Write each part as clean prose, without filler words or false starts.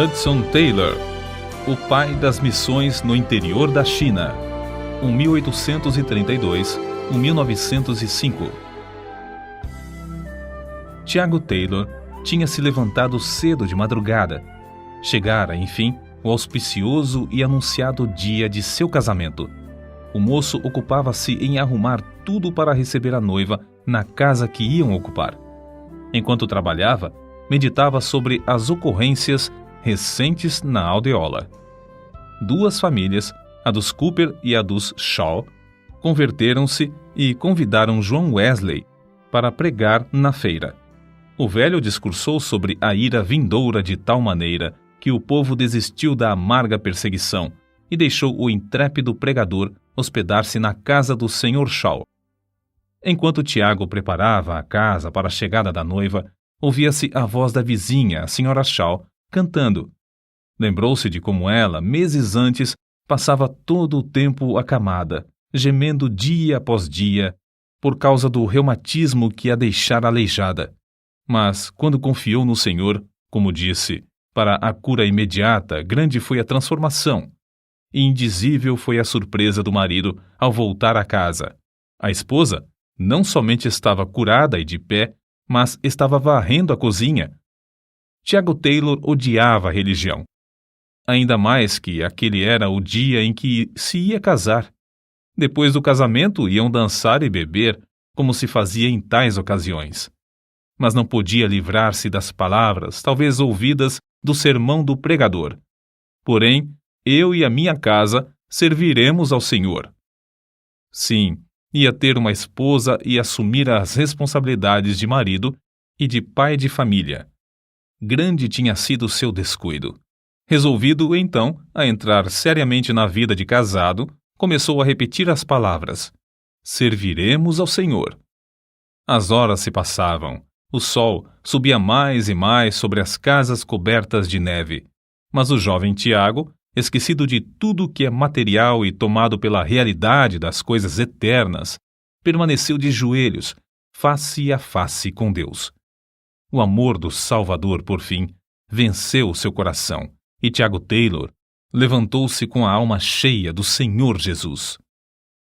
Hudson Taylor, o pai das missões no interior da China, 1832-1905. Tiago Taylor tinha se levantado cedo de madrugada. Chegara, enfim, o auspicioso e anunciado dia de seu casamento. O moço ocupava-se em arrumar tudo para receber a noiva na casa que iam ocupar. Enquanto trabalhava, meditava sobre as ocorrências recentes na aldeola. Duas famílias, a dos Cooper e a dos Shaw, converteram-se e convidaram John Wesley para pregar na feira. O velho discursou sobre a ira vindoura de tal maneira que o povo desistiu da amarga perseguição e deixou o intrépido pregador hospedar-se na casa do Sr. Shaw. Enquanto Tiago preparava a casa para a chegada da noiva, ouvia-se a voz da vizinha, a Sra. Shaw, cantando. Lembrou-se de como ela, meses antes, passava todo o tempo acamada, gemendo dia após dia, por causa do reumatismo que a deixara aleijada. Mas, quando confiou no Senhor, como disse, para a cura imediata, grande foi a transformação. E indizível foi a surpresa do marido ao voltar à casa. A esposa não somente estava curada e de pé, mas estava varrendo a cozinha. Tiago Taylor odiava a religião. Ainda mais que aquele era o dia em que se ia casar. Depois do casamento, iam dançar e beber, como se fazia em tais ocasiões. Mas não podia livrar-se das palavras, talvez ouvidas, do sermão do pregador. Porém, eu e a minha casa serviremos ao Senhor. Sim, ia ter uma esposa e assumir as responsabilidades de marido e de pai de família. Grande tinha sido seu descuido. Resolvido, então, a entrar seriamente na vida de casado, começou a repetir as palavras: serviremos ao Senhor. As horas se passavam. O sol subia mais e mais sobre as casas cobertas de neve. Mas o jovem Tiago, esquecido de tudo que é material e tomado pela realidade das coisas eternas, permaneceu de joelhos, face a face com Deus. O amor do Salvador, por fim, venceu seu coração, e Tiago Taylor levantou-se com a alma cheia do Senhor Jesus.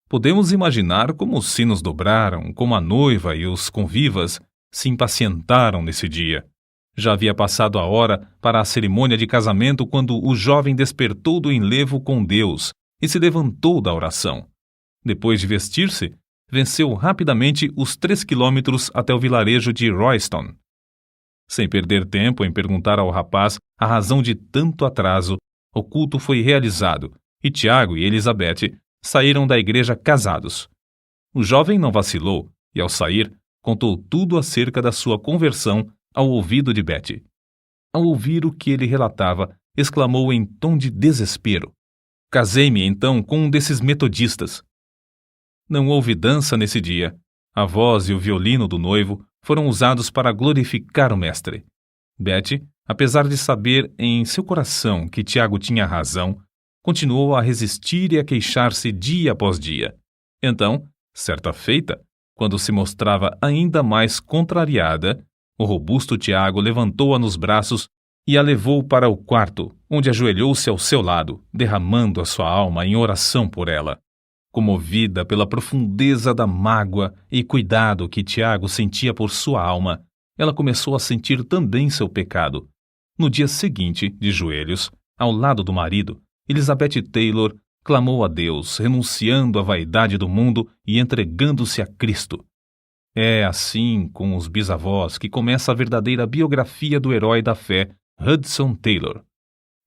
Podemos imaginar como os sinos dobraram, como a noiva e os convivas se impacientaram nesse dia. Já havia passado a hora para a cerimônia de casamento quando o jovem despertou do enlevo com Deus e se levantou da oração. Depois de vestir-se, venceu rapidamente os 3 quilômetros até o vilarejo de Royston. Sem perder tempo em perguntar ao rapaz a razão de tanto atraso, o culto foi realizado e Tiago e Elizabeth saíram da igreja casados. O jovem não vacilou e, ao sair, contou tudo acerca da sua conversão ao ouvido de Betty. Ao ouvir o que ele relatava, exclamou em tom de desespero: casei-me então com um desses metodistas. Não houve dança nesse dia. A voz e o violino do noivo foram usados para glorificar o mestre. Betty, apesar de saber em seu coração que Tiago tinha razão, continuou a resistir e a queixar-se dia após dia. Então, certa feita, quando se mostrava ainda mais contrariada, o robusto Tiago levantou-a nos braços e a levou para o quarto, onde ajoelhou-se ao seu lado, derramando a sua alma em oração por ela. Comovida pela profundeza da mágoa e cuidado que Tiago sentia por sua alma, ela começou a sentir também seu pecado. No dia seguinte, de joelhos, ao lado do marido, Elizabeth Taylor clamou a Deus, renunciando à vaidade do mundo e entregando-se a Cristo. É assim com os bisavós que começa a verdadeira biografia do herói da fé, Hudson Taylor.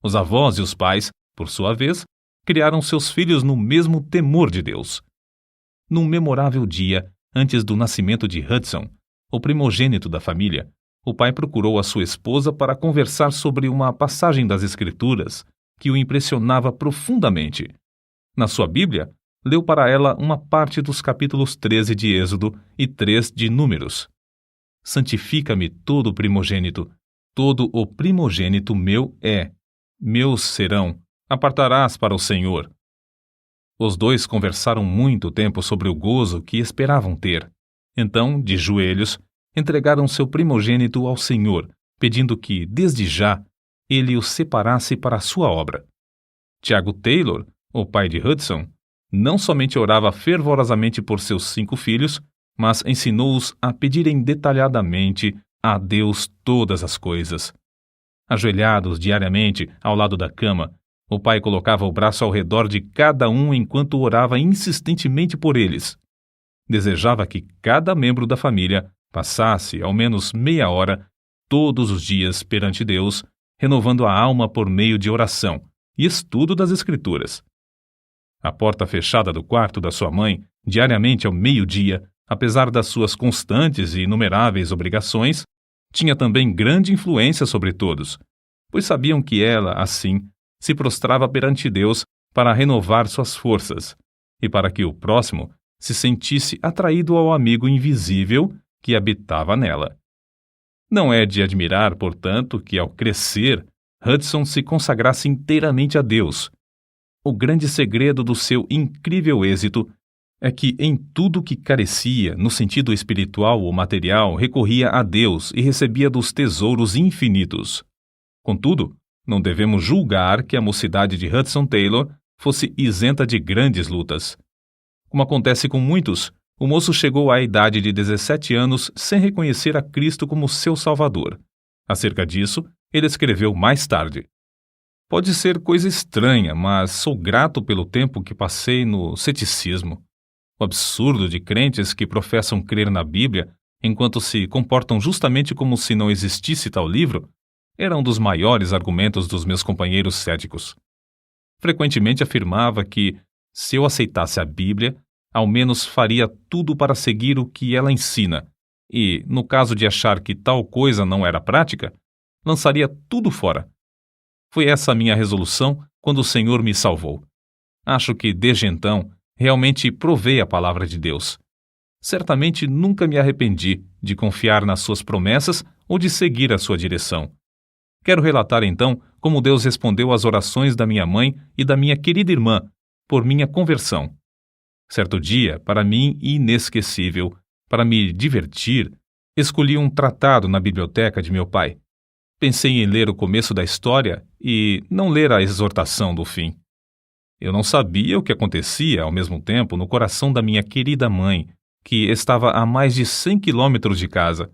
Os avós e os pais, por sua vez, criaram seus filhos no mesmo temor de Deus. Num memorável dia, antes do nascimento de Hudson, o primogênito da família, o pai procurou a sua esposa para conversar sobre uma passagem das Escrituras que o impressionava profundamente. Na sua Bíblia, leu para ela uma parte dos capítulos 13 de Êxodo e 3 de Números. Santifica-me todo o primogênito, todo o primogênito meu é, meus serão, apartarás para o Senhor. Os dois conversaram muito tempo sobre o gozo que esperavam ter. Então, de joelhos, entregaram seu primogênito ao Senhor, pedindo que, desde já, ele o separasse para a sua obra. Tiago Taylor, o pai de Hudson, não somente orava fervorosamente por seus 5 filhos, mas ensinou-os a pedirem detalhadamente a Deus todas as coisas. Ajoelhados diariamente ao lado da cama, o pai colocava o braço ao redor de cada um enquanto orava insistentemente por eles. Desejava que cada membro da família passasse ao menos meia hora todos os dias perante Deus, renovando a alma por meio de oração e estudo das Escrituras. A porta fechada do quarto da sua mãe, diariamente ao meio-dia, apesar das suas constantes e inumeráveis obrigações, tinha também grande influência sobre todos, pois sabiam que ela, assim, se prostrava perante Deus para renovar suas forças e para que o próximo se sentisse atraído ao amigo invisível que habitava nela. Não é de admirar, portanto, que ao crescer, Hudson se consagrasse inteiramente a Deus. O grande segredo do seu incrível êxito é que em tudo que carecia, no sentido espiritual ou material, recorria a Deus e recebia dos tesouros infinitos. Contudo, não devemos julgar que a mocidade de Hudson Taylor fosse isenta de grandes lutas. Como acontece com muitos, o moço chegou à idade de 17 anos sem reconhecer a Cristo como seu Salvador. Acerca disso, ele escreveu mais tarde: "Pode ser coisa estranha, mas sou grato pelo tempo que passei no ceticismo. O absurdo de crentes que professam crer na Bíblia, enquanto se comportam justamente como se não existisse tal livro, era um dos maiores argumentos dos meus companheiros céticos. Frequentemente afirmava que, se eu aceitasse a Bíblia, ao menos faria tudo para seguir o que ela ensina, e, no caso de achar que tal coisa não era prática, lançaria tudo fora. Foi essa a minha resolução quando o Senhor me salvou. Acho que, desde então, realmente provei a palavra de Deus. Certamente nunca me arrependi de confiar nas suas promessas ou de seguir a sua direção. Quero relatar, então, como Deus respondeu às orações da minha mãe e da minha querida irmã por minha conversão. Certo dia, para mim inesquecível, para me divertir, escolhi um tratado na biblioteca de meu pai. Pensei em ler o começo da história e não ler a exortação do fim. Eu não sabia o que acontecia, ao mesmo tempo, no coração da minha querida mãe, que estava a mais de 100 quilômetros de casa.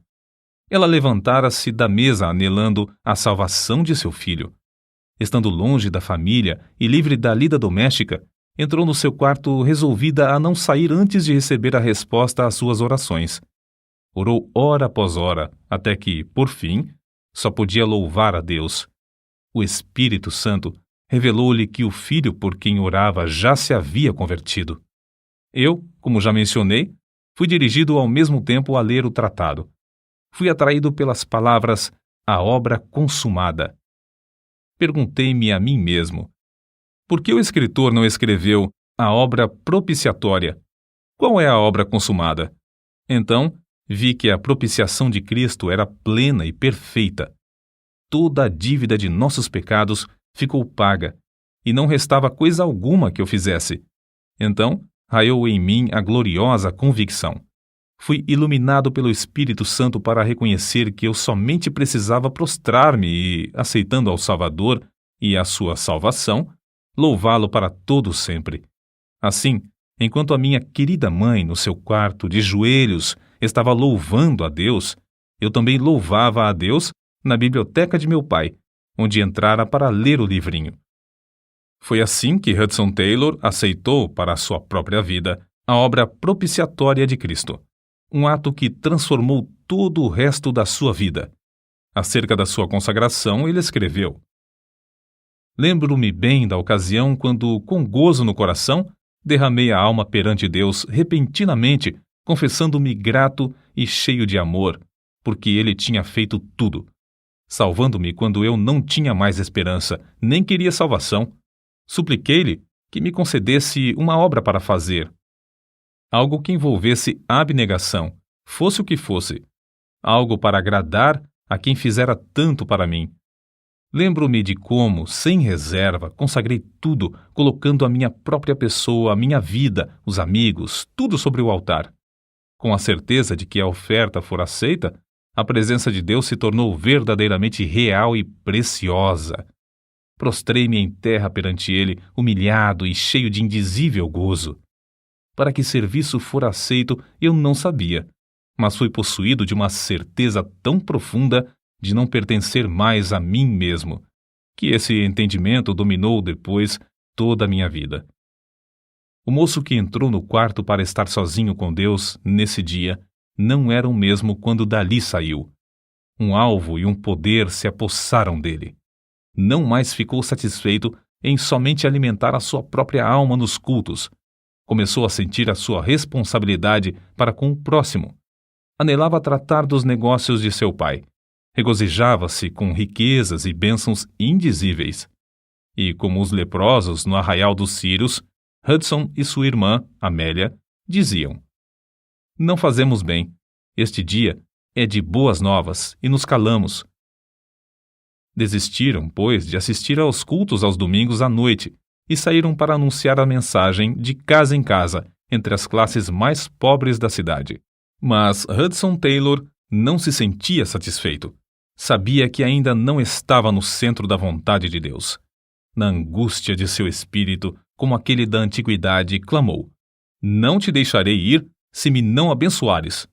Ela levantara-se da mesa anelando a salvação de seu filho. Estando longe da família e livre da lida doméstica, entrou no seu quarto resolvida a não sair antes de receber a resposta às suas orações. Orou hora após hora, até que, por fim, só podia louvar a Deus. O Espírito Santo revelou-lhe que o filho por quem orava já se havia convertido. Eu, como já mencionei, fui dirigido ao mesmo tempo a ler o tratado. Fui atraído pelas palavras "a obra consumada". Perguntei-me a mim mesmo: por que o escritor não escreveu "a obra propiciatória"? Qual é a obra consumada? Então, vi que a propiciação de Cristo era plena e perfeita. Toda a dívida de nossos pecados ficou paga, e não restava coisa alguma que eu fizesse. Então, raiou em mim a gloriosa convicção. Fui iluminado pelo Espírito Santo para reconhecer que eu somente precisava prostrar-me e, aceitando ao Salvador e a sua salvação, louvá-lo para todo sempre. Assim, enquanto a minha querida mãe, no seu quarto, de joelhos, estava louvando a Deus, eu também louvava a Deus na biblioteca de meu pai, onde entrara para ler o livrinho. Foi assim que Hudson Taylor aceitou para a sua própria vida a obra propiciatória de Cristo, um ato que transformou todo o resto da sua vida. Acerca da sua consagração, ele escreveu: "Lembro-me bem da ocasião quando, com gozo no coração, derramei a alma perante Deus repentinamente, confessando-me grato e cheio de amor, porque Ele tinha feito tudo, salvando-me quando eu não tinha mais esperança, nem queria salvação. Supliquei-lhe que me concedesse uma obra para fazer. Algo que envolvesse abnegação, fosse o que fosse. Algo para agradar a quem fizera tanto para mim. Lembro-me de como, sem reserva, consagrei tudo, colocando a minha própria pessoa, a minha vida, os amigos, tudo sobre o altar. Com a certeza de que a oferta for aceita, A presença de Deus se tornou verdadeiramente real e preciosa. Prostrei-me em terra perante ele, humilhado e cheio de indizível gozo. Para que serviço fora aceito, eu não sabia, mas fui possuído de uma certeza tão profunda de não pertencer mais a mim mesmo, que esse entendimento dominou depois toda a minha vida. O moço que entrou no quarto para estar sozinho com Deus nesse dia não era o mesmo quando dali saiu. Um alvo e um poder se apossaram dele. Não mais ficou satisfeito em somente alimentar a sua própria alma nos cultos. Começou a sentir a sua responsabilidade para com o próximo. Anelava tratar dos negócios de seu pai. Regozijava-se com riquezas e bênçãos indizíveis. E, como os leprosos no arraial dos Círios, Hudson e sua irmã, Amélia, diziam: não fazemos bem. Este dia é de boas novas e nos calamos. Desistiram, pois, de assistir aos cultos aos domingos à noite e saíram para anunciar a mensagem de casa em casa entre as classes mais pobres da cidade. Mas Hudson Taylor não se sentia satisfeito. Sabia que ainda não estava no centro da vontade de Deus. Na angústia de seu espírito, como aquele da antiguidade, clamou: não te deixarei ir se me não abençoares.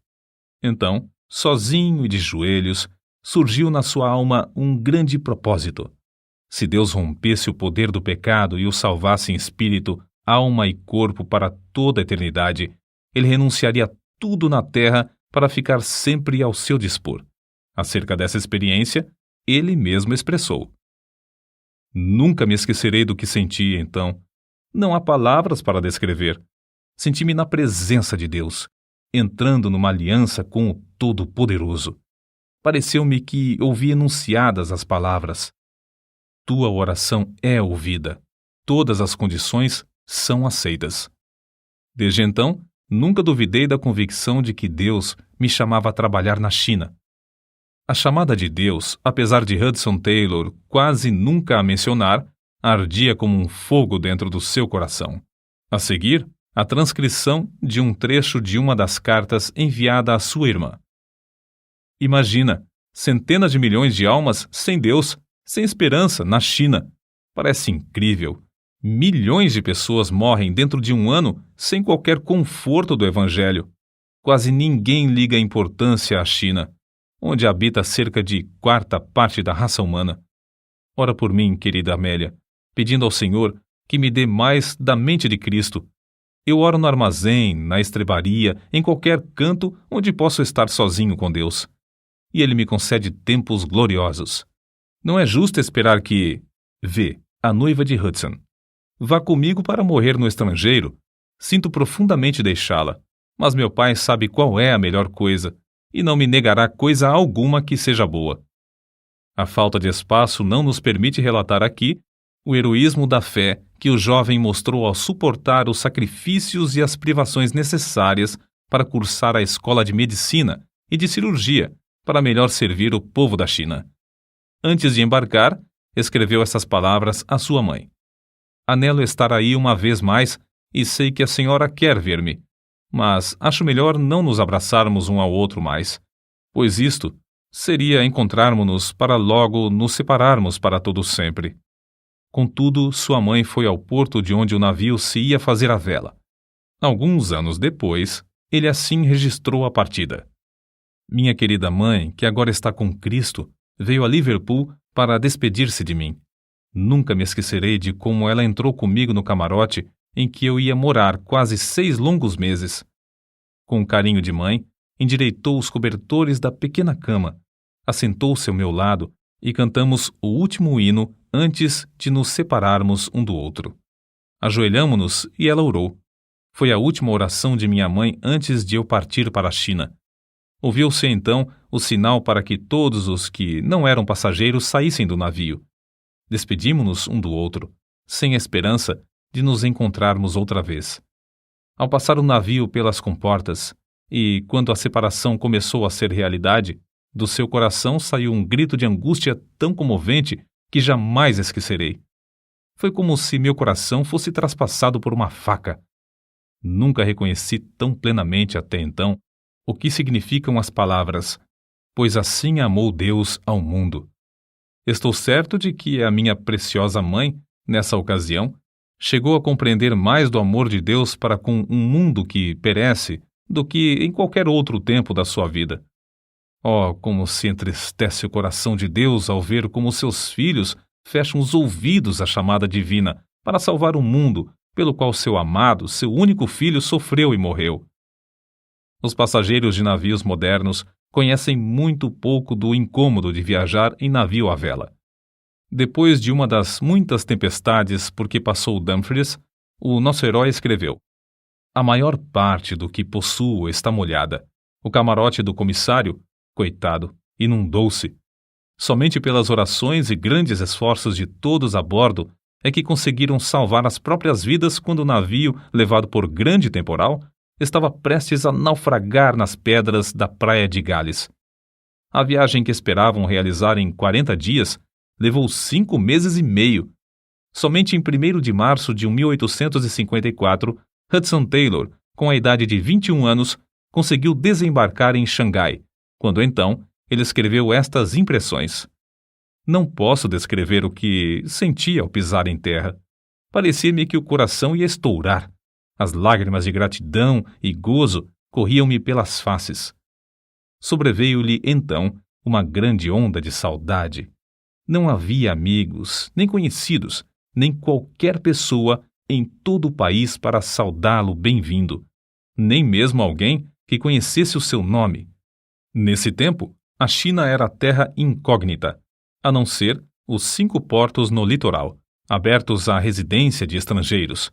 Então, sozinho e de joelhos, surgiu na sua alma um grande propósito. Se Deus rompesse o poder do pecado e o salvasse em espírito, alma e corpo para toda a eternidade, ele renunciaria tudo na terra para ficar sempre ao seu dispor. Acerca dessa experiência, ele mesmo expressou: nunca me esquecerei do que senti então. Não há palavras para descrever. Senti-me na presença de Deus, entrando numa aliança com o Todo-Poderoso. Pareceu-me que ouvi enunciadas as palavras: tua oração é ouvida. Todas as condições são aceitas. Desde então, nunca duvidei da convicção de que Deus me chamava a trabalhar na China. A chamada de Deus, apesar de Hudson Taylor quase nunca a mencionar, ardia como um fogo dentro do seu coração. A seguir, a transcrição de um trecho de uma das cartas enviada à sua irmã. Imagina, centenas de milhões de almas sem Deus, sem esperança, na China. Parece incrível. Milhões de pessoas morrem dentro de um ano sem qualquer conforto do Evangelho. Quase ninguém liga a importância à China, onde habita cerca de quarta parte da raça humana. Ora por mim, querida Amélia, pedindo ao Senhor que me dê mais da mente de Cristo. Eu oro no armazém, na estrebaria, em qualquer canto onde posso estar sozinho com Deus. E Ele me concede tempos gloriosos. Não é justo esperar que... Vê, a noiva de Hudson. Vá comigo para morrer no estrangeiro. Sinto profundamente deixá-la, mas meu pai sabe qual é a melhor coisa, e não me negará coisa alguma que seja boa. A falta de espaço não nos permite relatar aqui o heroísmo da fé que o jovem mostrou ao suportar os sacrifícios e as privações necessárias para cursar a escola de medicina e de cirurgia para melhor servir o povo da China. Antes de embarcar, escreveu essas palavras à sua mãe: anelo estar aí uma vez mais e sei que a senhora quer ver-me, mas acho melhor não nos abraçarmos um ao outro mais, pois isto seria encontrarmos-nos para logo nos separarmos para todo sempre. Contudo, sua mãe foi ao porto de onde o navio se ia fazer a vela. Alguns anos depois, ele assim registrou a partida. Minha querida mãe, que agora está com Cristo, veio a Liverpool para despedir-se de mim. Nunca me esquecerei de como ela entrou comigo no camarote em que eu ia morar quase 6 longos meses. Com carinho de mãe, endireitou os cobertores da pequena cama, assentou-se ao meu lado e cantamos o último hino antes de nos separarmos um do outro. Ajoelhamo-nos e ela orou. Foi a última oração de minha mãe antes de eu partir para a China. Ouviu-se então o sinal para que todos os que não eram passageiros saíssem do navio. Despedimo-nos um do outro, sem a esperança de nos encontrarmos outra vez. Ao passar o navio pelas comportas, e quando a separação começou a ser realidade, do seu coração saiu um grito de angústia tão comovente que jamais esquecerei. Foi como se meu coração fosse traspassado por uma faca. Nunca reconheci tão plenamente até então o que significam as palavras: pois assim amou Deus ao mundo. Estou certo de que a minha preciosa mãe, nessa ocasião, chegou a compreender mais do amor de Deus para com um mundo que perece do que em qualquer outro tempo da sua vida. Oh, como se entristece o coração de Deus ao ver como seus filhos fecham os ouvidos à chamada divina para salvar o mundo pelo qual seu amado, seu único filho, sofreu e morreu. Os passageiros de navios modernos conhecem muito pouco do incômodo de viajar em navio à vela. Depois de uma das muitas tempestades por que passou Dumfries, o nosso herói escreveu: "A maior parte do que possuo está molhada. O camarote do comissário, coitado, inundou-se. Somente pelas orações e grandes esforços de todos a bordo é que conseguiram salvar as próprias vidas quando o navio, levado por grande temporal, estava prestes a naufragar nas pedras da praia de Gales. A viagem que esperavam realizar em 40 dias levou 5 meses e meio. Somente em 1º de março de 1854, Hudson Taylor, com a idade de 21 anos, conseguiu desembarcar em Xangai, quando então ele escreveu estas impressões: "Não posso descrever o que senti ao pisar em terra. Parecia-me que o coração ia estourar. As lágrimas de gratidão e gozo corriam-me pelas faces. Sobreveio-lhe, então, uma grande onda de saudade. Não havia amigos, nem conhecidos, nem qualquer pessoa em todo o país para saudá-lo bem-vindo, nem mesmo alguém que conhecesse o seu nome. Nesse tempo, a China era terra incógnita, a não ser os 5 portos no litoral, abertos à residência de estrangeiros.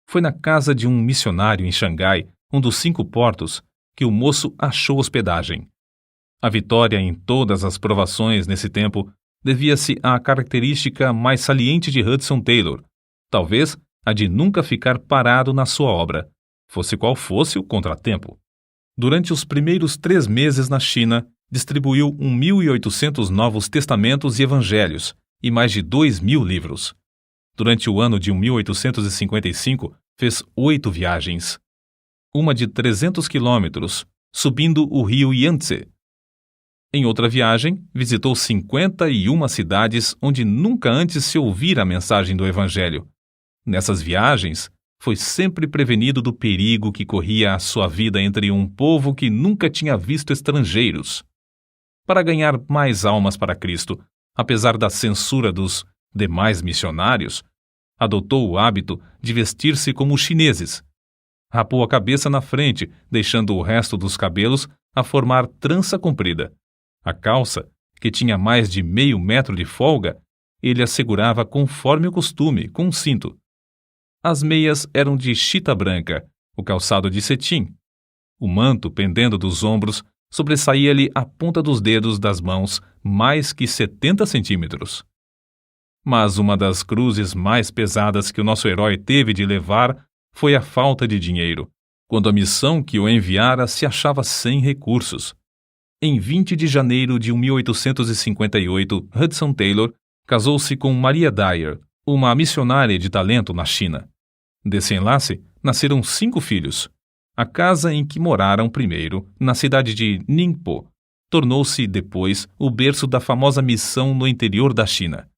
Foi na casa de um missionário em Xangai, um dos 5 portos, que o moço achou hospedagem. A vitória em todas as provações nesse tempo devia-se à característica mais saliente de Hudson Taylor, talvez a de nunca ficar parado na sua obra, fosse qual fosse o contratempo. Durante os primeiros 3 meses na China, distribuiu 1.800 novos testamentos e evangelhos e mais de 2.000 livros. Durante o ano de 1855, fez 8 viagens. Uma de 300 quilômetros, subindo o rio Yangtze. Em outra viagem, visitou 51 cidades onde nunca antes se ouvira a mensagem do Evangelho. Nessas viagens, foi sempre prevenido do perigo que corria a sua vida entre um povo que nunca tinha visto estrangeiros. Para ganhar mais almas para Cristo, apesar da censura dos demais missionários, adotou o hábito de vestir-se como os chineses. Rapou a cabeça na frente, deixando o resto dos cabelos a formar trança comprida. A calça, que tinha mais de meio metro de folga, ele assegurava conforme o costume, com um cinto. As meias eram de chita branca, o calçado de cetim. O manto, pendendo dos ombros, sobressaía-lhe a ponta dos dedos das mãos mais que 70 centímetros. Mas uma das cruzes mais pesadas que o nosso herói teve de levar foi a falta de dinheiro, quando a missão que o enviara se achava sem recursos. Em 20 de janeiro de 1858, Hudson Taylor casou-se com Maria Dyer, uma missionária de talento na China. Desse enlace, nasceram 5 filhos. A casa em que moraram primeiro, na cidade de Ningpo, tornou-se depois o berço da famosa missão no interior da China.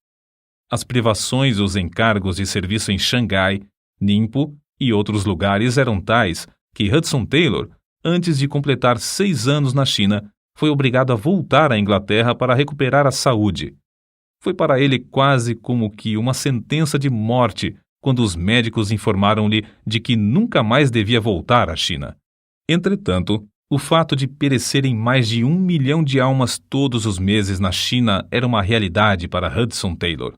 As privações e os encargos de serviço em Xangai, Ningpo e outros lugares eram tais que Hudson Taylor, antes de completar 6 anos na China, foi obrigado a voltar à Inglaterra para recuperar a saúde. Foi para ele quase como que uma sentença de morte quando os médicos informaram-lhe de que nunca mais devia voltar à China. Entretanto, o fato de perecerem mais de 1 milhão de almas todos os meses na China era uma realidade para Hudson Taylor.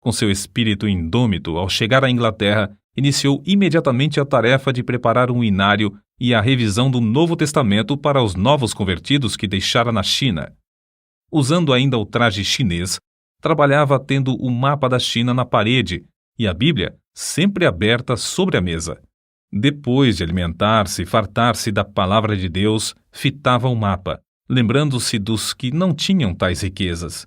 Com seu espírito indômito, ao chegar à Inglaterra, iniciou imediatamente a tarefa de preparar um inário e a revisão do Novo Testamento para os novos convertidos que deixara na China. Usando ainda o traje chinês, trabalhava tendo o mapa da China na parede e a Bíblia sempre aberta sobre a mesa. Depois de alimentar-se e fartar-se da palavra de Deus, fitava o mapa, lembrando-se dos que não tinham tais riquezas.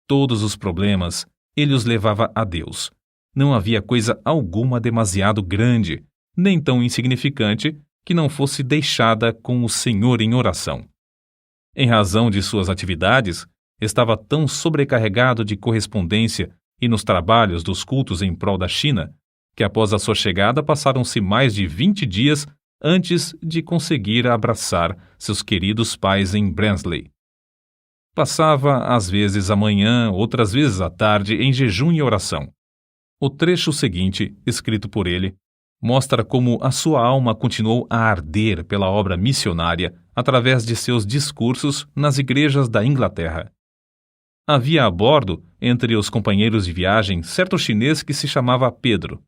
Todos os problemas ele os levava a Deus. Não havia coisa alguma demasiado grande, nem tão insignificante, que não fosse deixada com o Senhor em oração. Em razão de suas atividades, estava tão sobrecarregado de correspondência e nos trabalhos dos cultos em prol da China, que após a sua chegada passaram-se mais de 20 dias antes de conseguir abraçar seus queridos pais em Barnsley. Passava às vezes a manhã, outras vezes à tarde, em jejum e oração. O trecho seguinte, escrito por ele, mostra como a sua alma continuou a arder pela obra missionária através de seus discursos nas igrejas da Inglaterra. Havia a bordo, entre os companheiros de viagem, certo chinês que se chamava Pedro.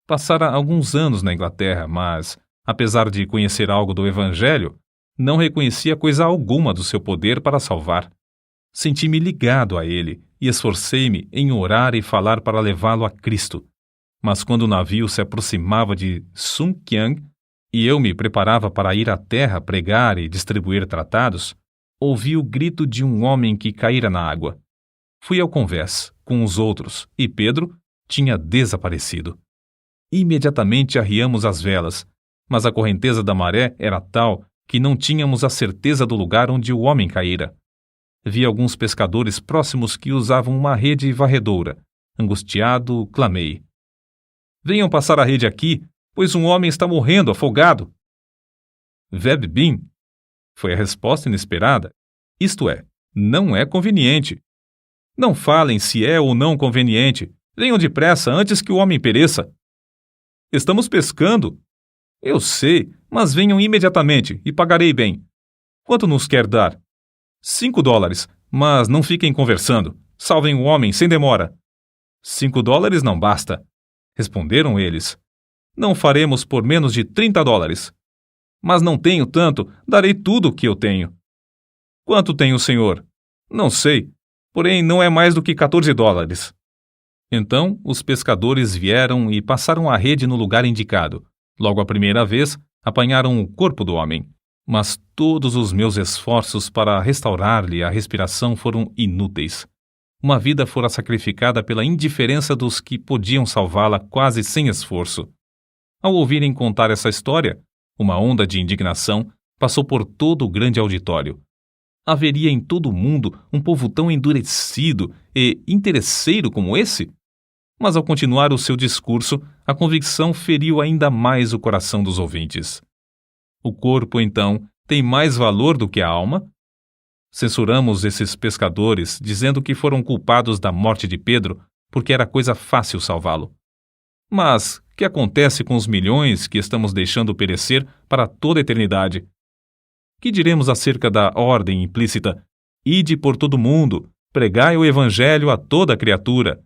Passara alguns anos na Inglaterra, mas, apesar de conhecer algo do Evangelho, não reconhecia coisa alguma do seu poder para salvar. Senti-me ligado a ele e esforcei-me em orar e falar para levá-lo a Cristo. Mas quando o navio se aproximava de Sunkyang e eu me preparava para ir à terra pregar e distribuir tratados, ouvi o grito de um homem que caíra na água. Fui ao convés com os outros e Pedro tinha desaparecido. Imediatamente arriamos as velas, mas a correnteza da maré era tal que não tínhamos a certeza do lugar onde o homem caíra. Vi alguns pescadores próximos que usavam uma rede varredora. Angustiado, clamei: "Venham passar a rede aqui, pois um homem está morrendo afogado." "Veb bin", foi a resposta inesperada. Isto é, não é conveniente. Não falem se é ou não conveniente. Venham depressa antes que o homem pereça. Estamos pescando. Eu sei, mas venham imediatamente e pagarei bem. Quanto nos quer dar? $5, mas não fiquem conversando. Salvem o homem sem demora. $5 não basta, responderam eles. Não faremos por menos de $30. Mas não tenho tanto, darei tudo o que eu tenho. Quanto tem o senhor? Não sei, porém não é mais do que $14. Então os pescadores vieram e passaram a rede no lugar indicado. Logo a primeira vez, apanharam o corpo do homem. Mas todos os meus esforços para restaurar-lhe a respiração foram inúteis. Uma vida fora sacrificada pela indiferença dos que podiam salvá-la quase sem esforço. Ao ouvirem contar essa história, uma onda de indignação passou por todo o grande auditório. Haveria em todo o mundo um povo tão endurecido e interesseiro como esse? Mas ao continuar o seu discurso, a convicção feriu ainda mais o coração dos ouvintes. O corpo, então, tem mais valor do que a alma? Censuramos esses pescadores, dizendo que foram culpados da morte de Pedro porque era coisa fácil salvá-lo. Mas o que acontece com os milhões que estamos deixando perecer para toda a eternidade? Que diremos acerca da ordem implícita: "Ide por todo o mundo, pregai o evangelho a toda criatura"?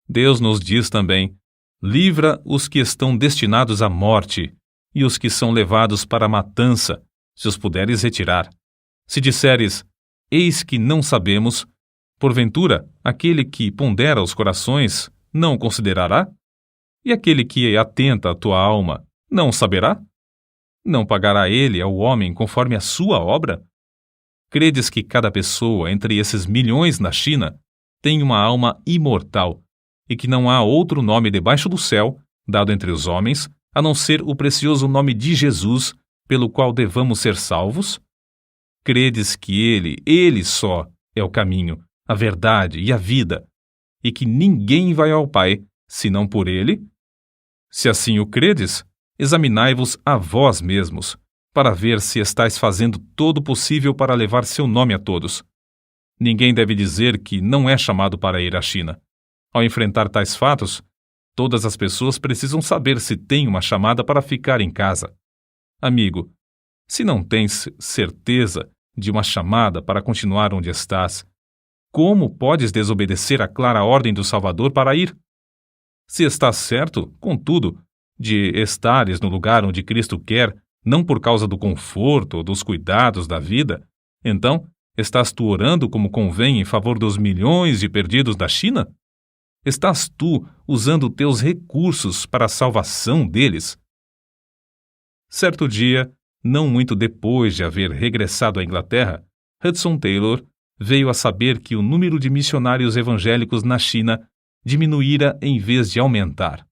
Deus nos diz também: "Livra os que estão destinados à morte e os que são levados para a matança, se os puderes retirar. Se disseres: eis que não sabemos, porventura aquele que pondera os corações não o considerará? E aquele que atenta a tua alma não o saberá? Não pagará ele ao homem conforme a sua obra? Credes que cada pessoa entre esses milhões na China tem uma alma imortal e que não há outro nome debaixo do céu, dado entre os homens, a não ser o precioso nome de Jesus, pelo qual devamos ser salvos? Credes que ele só, é o caminho, a verdade e a vida, e que ninguém vai ao Pai, senão por ele? Se assim o credes, examinai-vos a vós mesmos, para ver se estáis fazendo todo o possível para levar seu nome a todos. Ninguém deve dizer que não é chamado para ir à China. Ao enfrentar tais fatos, todas as pessoas precisam saber se tem uma chamada para ficar em casa. Amigo, se não tens certeza de uma chamada para continuar onde estás, como podes desobedecer à clara ordem do Salvador para ir? Se estás certo, contudo, de estares no lugar onde Cristo quer, não por causa do conforto ou dos cuidados da vida, então estás tu orando como convém em favor dos milhões de perdidos da China? Estás tu usando teus recursos para a salvação deles? Certo dia, não muito depois de haver regressado à Inglaterra, Hudson Taylor veio a saber que o número de missionários evangélicos na China diminuíra em vez de aumentar.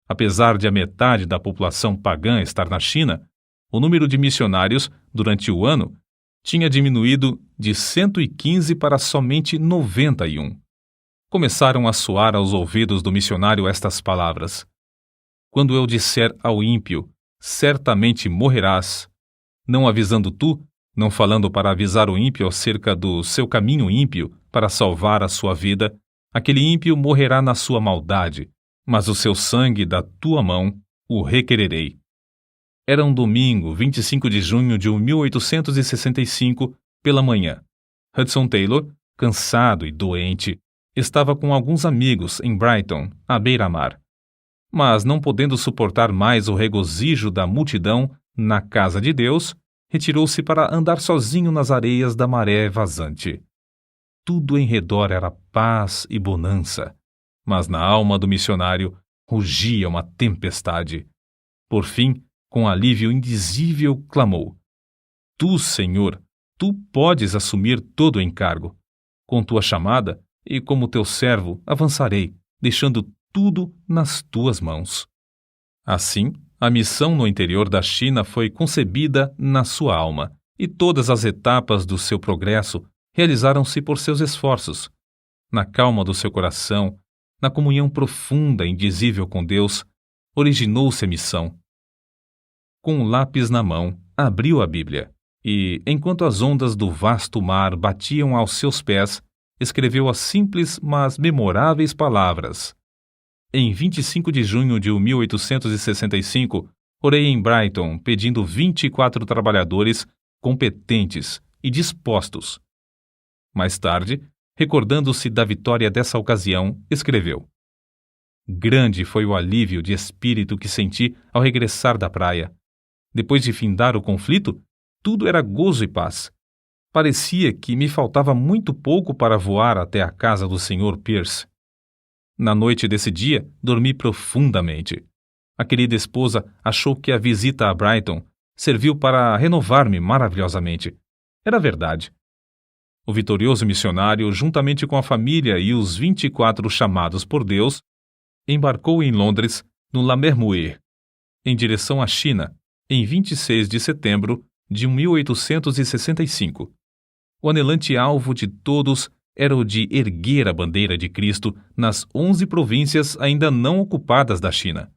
Apesar de a metade da população pagã estar na China, o número de missionários, durante o ano, tinha diminuído de 115 para somente 91. Começaram a soar aos ouvidos do missionário estas palavras: quando eu disser ao ímpio, certamente morrerás, não avisando tu, não falando para avisar o ímpio acerca do seu caminho ímpio para salvar a sua vida, aquele ímpio morrerá na sua maldade, mas o seu sangue da tua mão o requererei. Era um domingo, 25 de junho de 1865, pela manhã. Hudson Taylor, cansado e doente, estava com alguns amigos em Brighton, à beira-mar. Mas, não podendo suportar mais o regozijo da multidão na casa de Deus, retirou-se para andar sozinho nas areias da maré vazante. Tudo em redor era paz e bonança, mas na alma do missionário rugia uma tempestade. Por fim, com alívio indizível, clamou: Tu, Senhor, tu podes assumir todo o encargo. Com tua chamada, e como teu servo, avançarei, deixando tudo nas tuas mãos. Assim, a missão no interior da China foi concebida na sua alma, e todas as etapas do seu progresso realizaram-se por seus esforços. Na calma do seu coração, na comunhão profunda e indizível com Deus, originou-se a missão. Com o lápis na mão, abriu a Bíblia e, enquanto as ondas do vasto mar batiam aos seus pés, escreveu as simples, mas memoráveis palavras: em 25 de junho de 1865, orei em Brighton pedindo 24 trabalhadores competentes e dispostos. Mais tarde, recordando-se da vitória dessa ocasião, escreveu: grande foi o alívio de espírito que senti ao regressar da praia. Depois de findar o conflito, tudo era gozo e paz. Parecia que me faltava muito pouco para voar até a casa do Sr. Pierce. Na noite desse dia, dormi profundamente. A querida esposa achou que a visita a Brighton serviu para renovar-me maravilhosamente. Era verdade. O vitorioso missionário, juntamente com a família e os 24 chamados por Deus, embarcou em Londres, no Lamermuir, em direção à China, em 26 de setembro de 1865. O anelante alvo de todos era o de erguer a bandeira de Cristo nas 11 províncias ainda não ocupadas da China.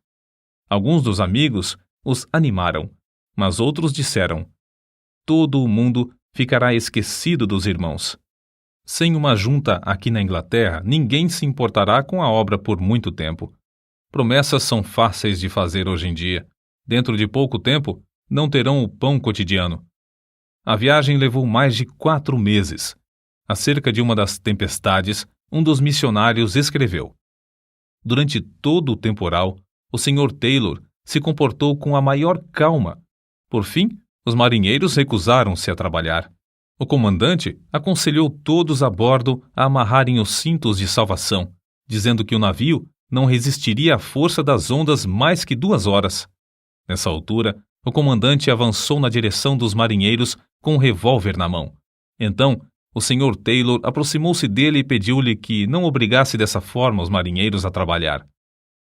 Alguns dos amigos os animaram, mas outros disseram: todo o mundo ficará esquecido dos irmãos. Sem uma junta aqui na Inglaterra, ninguém se importará com a obra por muito tempo. Promessas são fáceis de fazer hoje em dia. Dentro de pouco tempo, não terão o pão cotidiano. A viagem levou mais de 4 meses. Acerca de uma das tempestades, um dos missionários escreveu: durante todo o temporal, o Sr. Taylor se comportou com a maior calma. Por fim, os marinheiros recusaram-se a trabalhar. O comandante aconselhou todos a bordo a amarrarem os cintos de salvação, dizendo que o navio não resistiria à força das ondas mais que 2 horas. Nessa altura, o comandante avançou na direção dos marinheiros com um revólver na mão. Então, o Sr. Taylor aproximou-se dele e pediu-lhe que não obrigasse dessa forma os marinheiros a trabalhar.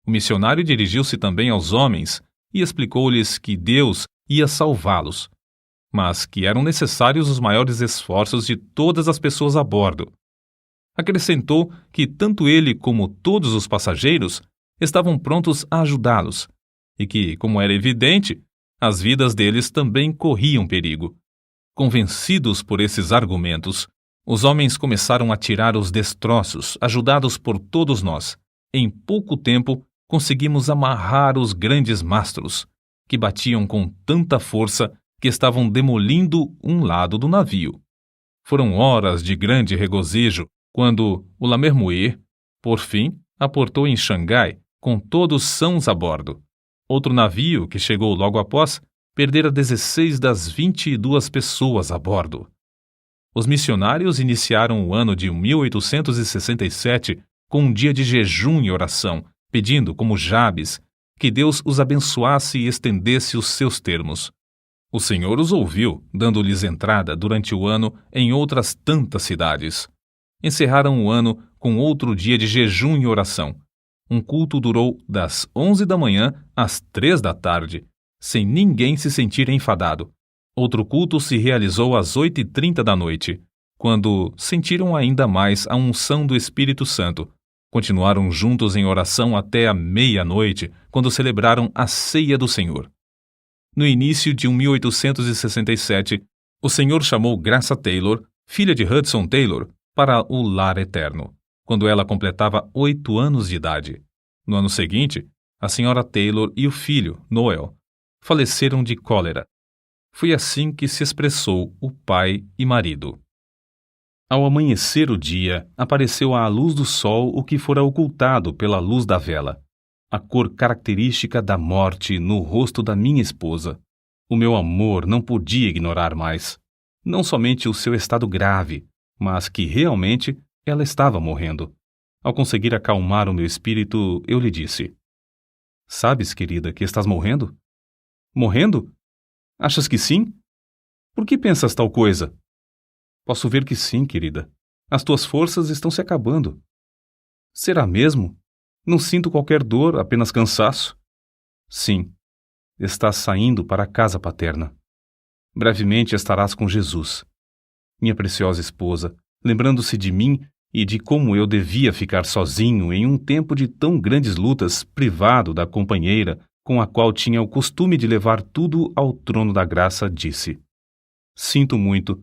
O missionário dirigiu-se também aos homens e explicou-lhes que Deus ia salvá-los, mas que eram necessários os maiores esforços de todas as pessoas a bordo. Acrescentou que tanto ele como todos os passageiros estavam prontos a ajudá-los, e que, como era evidente, as vidas deles também corriam perigo. Convencidos por esses argumentos, os homens começaram a tirar os destroços, ajudados por todos nós. Em pouco tempo, conseguimos amarrar os grandes mastros, que batiam com tanta força que estavam demolindo um lado do navio. Foram horas de grande regozijo quando o Lamermuir, por fim, aportou em Xangai com todos sãos a bordo. Outro navio, que chegou logo após, perdera 16 das 22 pessoas a bordo. Os missionários iniciaram o ano de 1867 com um dia de jejum e oração, pedindo, como Jabes, que Deus os abençoasse e estendesse os seus termos. O Senhor os ouviu, dando-lhes entrada durante o ano em outras tantas cidades. Encerraram o ano com outro dia de jejum e oração. Um culto durou das 11 da manhã às 3 da tarde, sem ninguém se sentir enfadado. Outro culto se realizou às 8h30 da noite, quando sentiram ainda mais a unção do Espírito Santo. Continuaram juntos em oração até a meia-noite, quando celebraram a Ceia do Senhor. No início de 1867, o Senhor chamou Graça Taylor, filha de Hudson Taylor, para o lar eterno, quando ela completava 8 anos de idade. No ano seguinte, a senhora Taylor e o filho, Noel, faleceram de cólera. Foi assim que se expressou o pai e marido. Ao amanhecer o dia, apareceu à luz do sol o que fora ocultado pela luz da vela, a cor característica da morte no rosto da minha esposa. O meu amor não podia ignorar mais, não somente o seu estado grave, mas que realmente ela estava morrendo. Ao conseguir acalmar o meu espírito, eu lhe disse: "Sabes, querida, que estás morrendo?" "Morrendo? Achas que sim? Por que pensas tal coisa?" "Posso ver que sim, querida. As tuas forças estão se acabando." "Será mesmo? Não sinto qualquer dor, apenas cansaço." "Sim. Estás saindo para a casa paterna. Brevemente estarás com Jesus." Minha preciosa esposa, lembrando-se de mim e de como eu devia ficar sozinho em um tempo de tão grandes lutas, privado da companheira com a qual tinha o costume de levar tudo ao trono da graça, disse: "Sinto muito."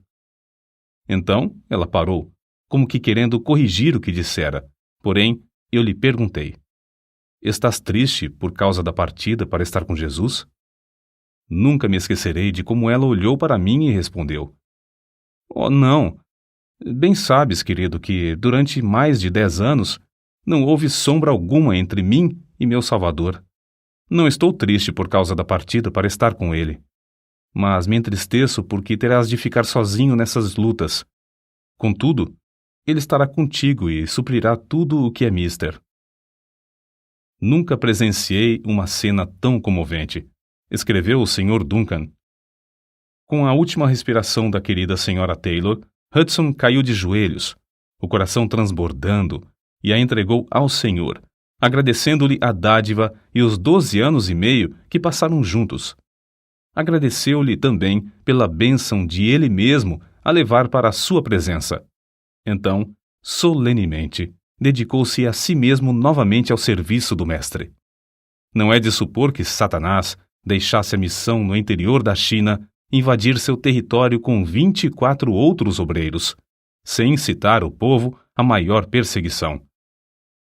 Então ela parou, como que querendo corrigir o que dissera. Porém, eu lhe perguntei: "Estás triste por causa da partida para estar com Jesus?" Nunca me esquecerei de como ela olhou para mim e respondeu: "Oh, não. Bem sabes, querido, que durante mais de 10 anos não houve sombra alguma entre mim e meu Salvador. Não estou triste por causa da partida para estar com ele, mas me entristeço porque terás de ficar sozinho nessas lutas. Contudo, ele estará contigo e suprirá tudo o que é mister." Nunca presenciei uma cena tão comovente, escreveu o Sr. Duncan. Com a última respiração da querida Sra. Taylor, Hudson caiu de joelhos, o coração transbordando, e a entregou ao Senhor, agradecendo-lhe a dádiva e os 12 anos e meio que passaram juntos. Agradeceu-lhe também pela bênção de ele mesmo a levar para a sua presença. Então, solenemente, dedicou-se a si mesmo novamente ao serviço do Mestre. Não é de supor que Satanás deixasse a missão no interior da China invadir seu território com 24 outros obreiros, sem incitar o povo à maior perseguição.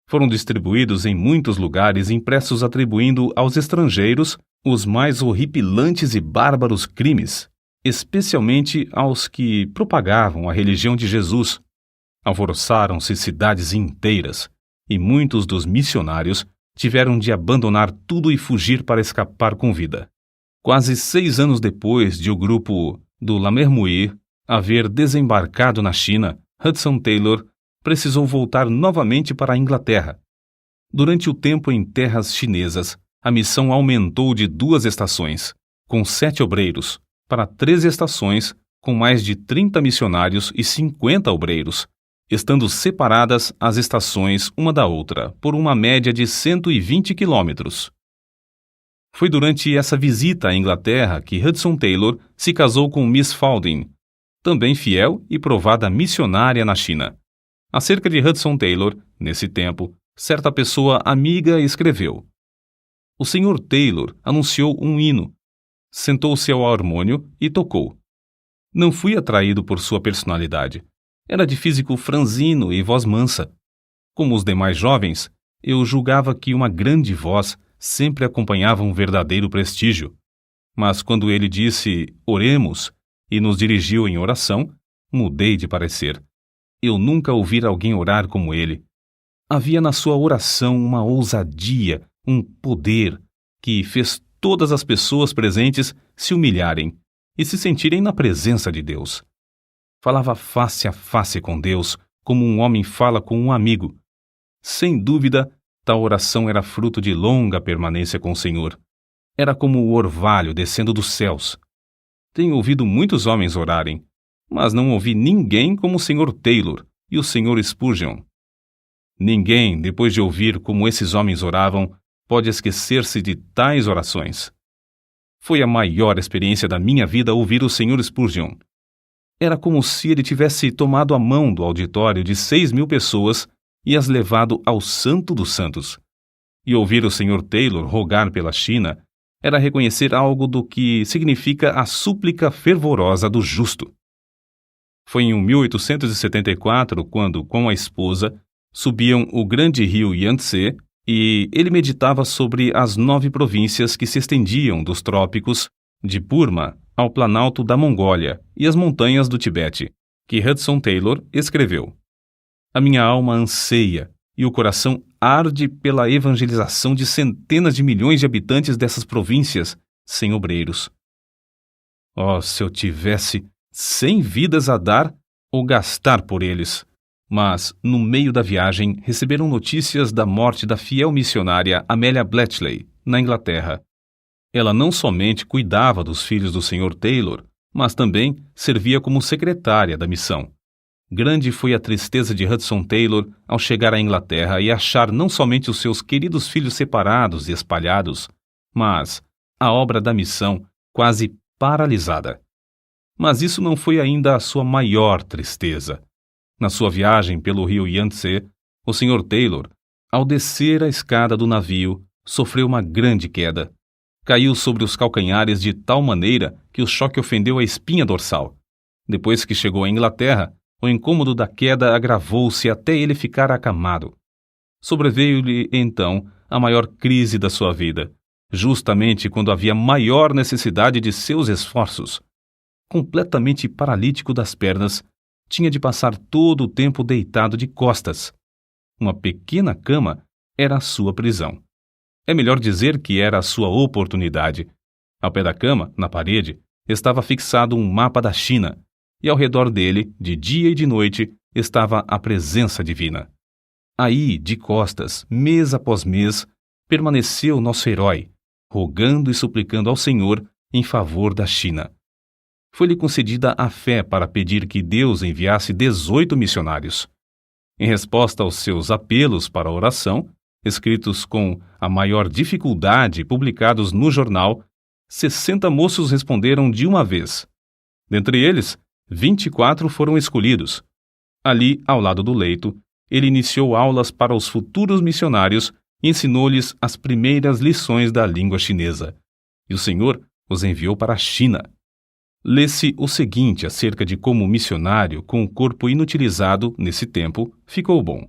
Foram distribuídos em muitos lugares impressos atribuindo aos estrangeiros os mais horripilantes e bárbaros crimes, especialmente aos que propagavam a religião de Jesus. Alvoroçaram-se cidades inteiras, e muitos dos missionários tiveram de abandonar tudo e fugir para escapar com vida. Quase 6 anos depois de o grupo do Lamermuir haver desembarcado na China, Hudson Taylor precisou voltar novamente para a Inglaterra. Durante o tempo em terras chinesas, a missão aumentou de 2 estações, com 7 obreiros, para 13 estações, com mais de 30 missionários e 50 obreiros, estando separadas as estações uma da outra por uma média de 120 quilômetros. Foi durante essa visita à Inglaterra que Hudson Taylor se casou com Miss Falding, também fiel e provada missionária na China. Acerca de Hudson Taylor, nesse tempo, certa pessoa amiga escreveu: "O Sr. Taylor anunciou um hino, sentou-se ao harmônio e tocou. Não fui atraído por sua personalidade. Era de físico franzino e voz mansa. Como os demais jovens, eu julgava que uma grande voz sempre acompanhava um verdadeiro prestígio. Mas quando ele disse 'oremos' e nos dirigiu em oração, mudei de parecer. Eu nunca ouvira alguém orar como ele. Havia na sua oração uma ousadia, um poder, que fez todas as pessoas presentes se humilharem e se sentirem na presença de Deus. Falava face a face com Deus, como um homem fala com um amigo. Sem dúvida, tal oração era fruto de longa permanência com o Senhor. Era como o orvalho descendo dos céus. Tenho ouvido muitos homens orarem, mas não ouvi ninguém como o Sr. Taylor e o Sr. Spurgeon. Ninguém, depois de ouvir como esses homens oravam, pode esquecer-se de tais orações. Foi a maior experiência da minha vida ouvir o Sr. Spurgeon. Era como se ele tivesse tomado a mão do auditório de 6.000 pessoas e as levado ao Santo dos Santos. E ouvir o Sr. Taylor rogar pela China era reconhecer algo do que significa a súplica fervorosa do justo. Foi em 1874 quando, com a esposa, subiam o grande rio Yangtze e ele meditava sobre as 9 províncias que se estendiam dos trópicos de Burma ao planalto da Mongólia e as montanhas do Tibete, que Hudson Taylor escreveu. A minha alma anseia e o coração arde pela evangelização de centenas de milhões de habitantes dessas províncias sem obreiros. Oh, se eu tivesse 100 vidas a dar ou gastar por eles! Mas, no meio da viagem, receberam notícias da morte da fiel missionária Amelia Bletchley, na Inglaterra. Ela não somente cuidava dos filhos do Sr. Taylor, mas também servia como secretária da missão. Grande foi a tristeza de Hudson Taylor ao chegar à Inglaterra e achar não somente os seus queridos filhos separados e espalhados, mas a obra da missão quase paralisada. Mas isso não foi ainda a sua maior tristeza. Na sua viagem pelo rio Yangtze, o Sr. Taylor, ao descer a escada do navio, sofreu uma grande queda. Caiu sobre os calcanhares de tal maneira que o choque ofendeu a espinha dorsal. Depois que chegou à Inglaterra, o incômodo da queda agravou-se até ele ficar acamado. Sobreveio-lhe, então, a maior crise da sua vida, justamente quando havia maior necessidade de seus esforços. Completamente paralítico das pernas, tinha de passar todo o tempo deitado de costas. Uma pequena cama era a sua prisão. É melhor dizer que era a sua oportunidade. Ao pé da cama, na parede, estava fixado um mapa da China, e ao redor dele, de dia e de noite, estava a presença divina. Aí, de costas, mês após mês, permaneceu nosso herói, rogando e suplicando ao Senhor em favor da China. Foi-lhe concedida a fé para pedir que Deus enviasse 18 missionários. Em resposta aos seus apelos para a oração, escritos com a maior dificuldade e publicados no jornal, 60 moços responderam de uma vez. Dentre eles, 24 foram escolhidos. Ali, ao lado do leito, ele iniciou aulas para os futuros missionários e ensinou-lhes as primeiras lições da língua chinesa. E o Senhor os enviou para a China. Lê-se o seguinte acerca de como o missionário, com o corpo inutilizado nesse tempo, ficou bom.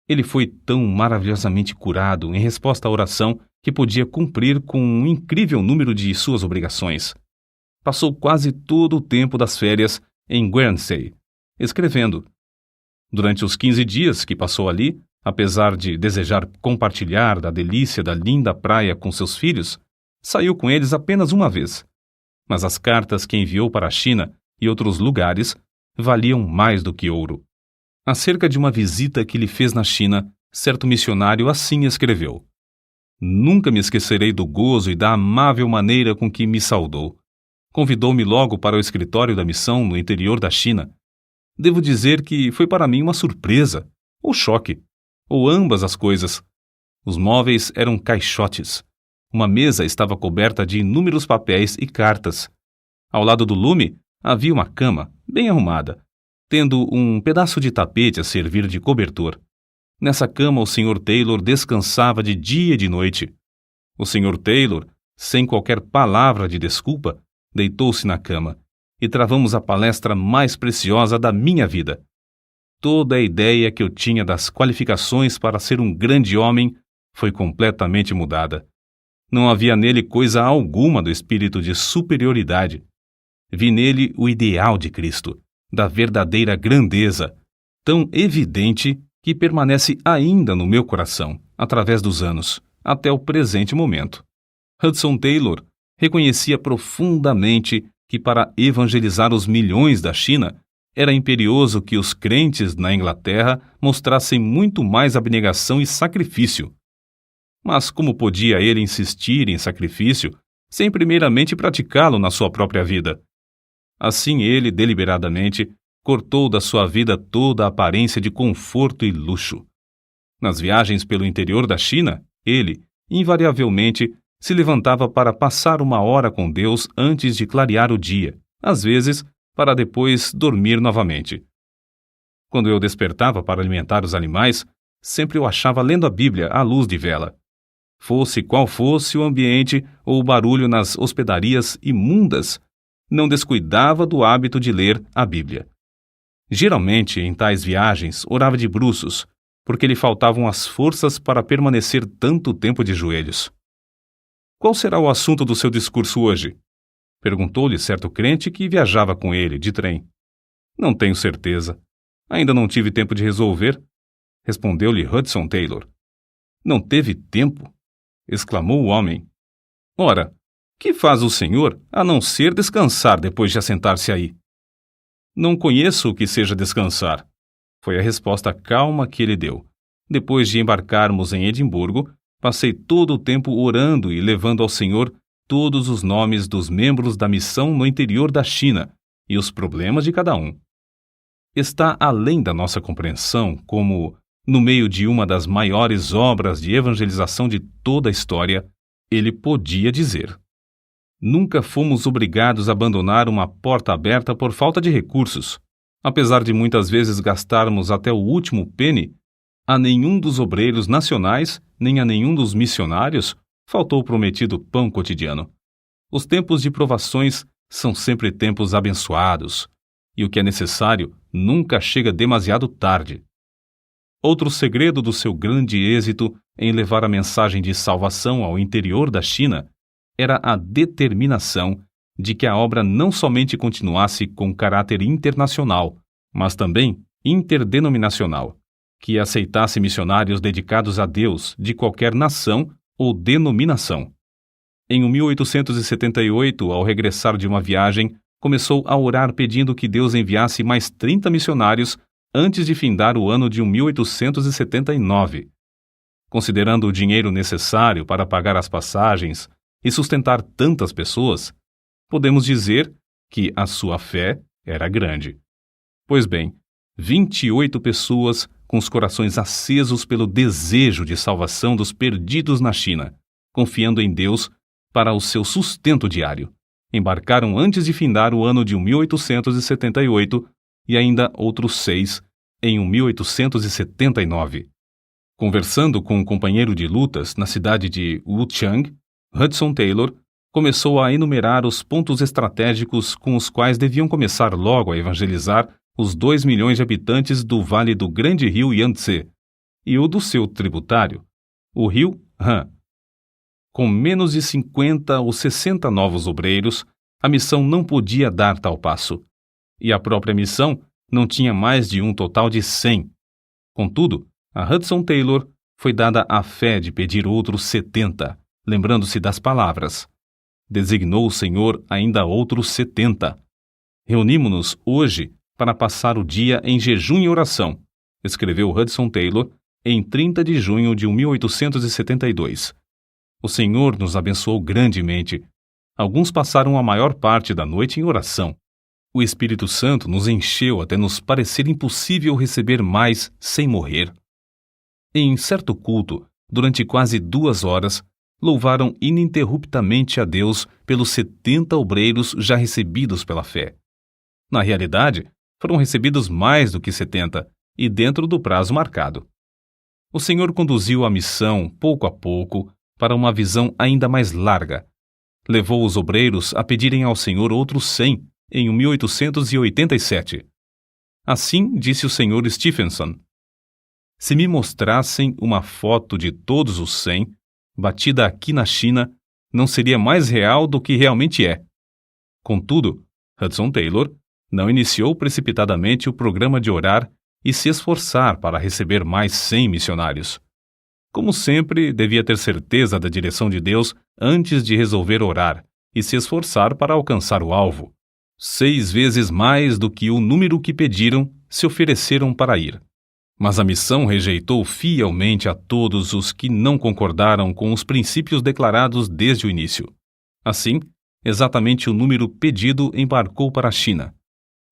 Ele foi tão maravilhosamente curado em resposta à oração que podia cumprir com um incrível número de suas obrigações. Passou quase todo o tempo das férias em Guernsey, escrevendo. Durante os 15 dias que passou ali, apesar de desejar compartilhar da delícia da linda praia com seus filhos, saiu com eles apenas uma vez. Mas as cartas que enviou para a China e outros lugares valiam mais do que ouro. Acerca de uma visita que lhe fez na China, certo missionário assim escreveu: Nunca me esquecerei do gozo e da amável maneira com que me saudou. Convidou-me logo para o escritório da missão no interior da China. Devo dizer que foi para mim uma surpresa, ou choque, ou ambas as coisas. Os móveis eram caixotes. Uma mesa estava coberta de inúmeros papéis e cartas. Ao lado do lume havia uma cama, bem arrumada, tendo um pedaço de tapete a servir de cobertor. Nessa cama o Sr. Taylor descansava de dia e de noite. O Sr. Taylor, sem qualquer palavra de desculpa, deitou-se na cama e travamos a palestra mais preciosa da minha vida. Toda a ideia que eu tinha das qualificações para ser um grande homem foi completamente mudada. Não havia nele coisa alguma do espírito de superioridade. Vi nele o ideal de Cristo, da verdadeira grandeza, tão evidente que permanece ainda no meu coração, através dos anos, até o presente momento. Hudson Taylor reconhecia profundamente que para evangelizar os milhões da China, era imperioso que os crentes na Inglaterra mostrassem muito mais abnegação e sacrifício. Mas como podia ele insistir em sacrifício sem primeiramente praticá-lo na sua própria vida? Assim ele, deliberadamente, cortou da sua vida toda a aparência de conforto e luxo. Nas viagens pelo interior da China, ele, invariavelmente, se levantava para passar uma hora com Deus antes de clarear o dia, às vezes para depois dormir novamente. Quando eu despertava para alimentar os animais, sempre o achava lendo a Bíblia à luz de vela. Fosse qual fosse o ambiente ou o barulho nas hospedarias imundas, não descuidava do hábito de ler a Bíblia. Geralmente, em tais viagens, orava de bruços, porque lhe faltavam as forças para permanecer tanto tempo de joelhos. Qual será o assunto do seu discurso hoje? Perguntou-lhe certo crente que viajava com ele, de trem. Não tenho certeza. Ainda não tive tempo de resolver, respondeu-lhe Hudson Taylor. Não teve tempo? Exclamou o homem. Ora, que faz o senhor a não ser descansar depois de assentar-se aí? Não conheço o que seja descansar, foi a resposta calma que ele deu. Depois de embarcarmos em Edimburgo, passei todo o tempo orando e levando ao Senhor todos os nomes dos membros da missão no interior da China e os problemas de cada um. Está além da nossa compreensão como, no meio de uma das maiores obras de evangelização de toda a história, ele podia dizer: nunca fomos obrigados a abandonar uma porta aberta por falta de recursos. Apesar de muitas vezes gastarmos até o último penny, a nenhum dos obreiros nacionais, nem a nenhum dos missionários, faltou o prometido pão cotidiano. Os tempos de provações são sempre tempos abençoados, e o que é necessário nunca chega demasiado tarde. Outro segredo do seu grande êxito em levar a mensagem de salvação ao interior da China era a determinação de que a obra não somente continuasse com caráter internacional, mas também interdenominacional, que aceitasse missionários dedicados a Deus de qualquer nação ou denominação. Em 1878, ao regressar de uma viagem, começou a orar pedindo que Deus enviasse mais 30 missionários antes de findar o ano de 1879. Considerando o dinheiro necessário para pagar as passagens e sustentar tantas pessoas, podemos dizer que a sua fé era grande. Pois bem, 28 pessoas com os corações acesos pelo desejo de salvação dos perdidos na China, confiando em Deus para o seu sustento diário, embarcaram antes de findar o ano de 1878 e ainda outros 6 em 1879. Conversando com um companheiro de lutas na cidade de Wuchang, Hudson Taylor começou a enumerar os pontos estratégicos com os quais deviam começar logo a evangelizar os 2 milhões de habitantes do vale do grande rio Yangtze e o do seu tributário, o rio Han. Com menos de 50 ou 60 novos obreiros, a missão não podia dar tal passo, e a própria missão não tinha mais de um total de 100. Contudo, a Hudson Taylor foi dada a fé de pedir outros 70, lembrando-se das palavras: designou o Senhor ainda outros 70. Reunimo-nos hoje para passar o dia em jejum e oração, escreveu Hudson Taylor em 30 de junho de 1872. O Senhor nos abençoou grandemente. Alguns passaram a maior parte da noite em oração. O Espírito Santo nos encheu até nos parecer impossível receber mais sem morrer. Em certo culto, durante quase 2 horas, louvaram ininterruptamente a Deus pelos 70 obreiros já recebidos pela fé. Na realidade, foram recebidos mais do que 70, e dentro do prazo marcado. O Senhor conduziu a missão, pouco a pouco, para uma visão ainda mais larga. Levou os obreiros a pedirem ao Senhor outros 100 em 1887. Assim disse o Sr. Stephenson: se me mostrassem uma foto de todos os 100, batida aqui na China, não seria mais real do que realmente é. Contudo, Hudson Taylor não iniciou precipitadamente o programa de orar e se esforçar para receber mais 100 missionários. Como sempre, devia ter certeza da direção de Deus antes de resolver orar e se esforçar para alcançar o alvo. 6 vezes mais do que o número que pediram se ofereceram para ir. Mas a missão rejeitou fielmente a todos os que não concordaram com os princípios declarados desde o início. Assim, exatamente o número pedido embarcou para a China.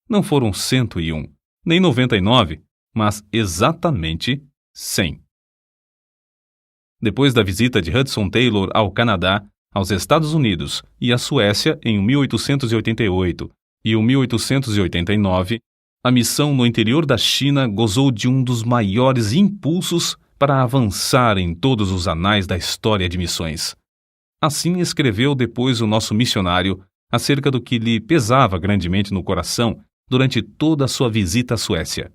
Não foram 101, nem 99, mas exatamente 100. Depois da visita de Hudson Taylor ao Canadá, aos Estados Unidos e à Suécia em 1888 e 1889, a missão no interior da China gozou de um dos maiores impulsos para avançar em todos os anais da história de missões. Assim escreveu depois o nosso missionário acerca do que lhe pesava grandemente no coração durante toda a sua visita à Suécia.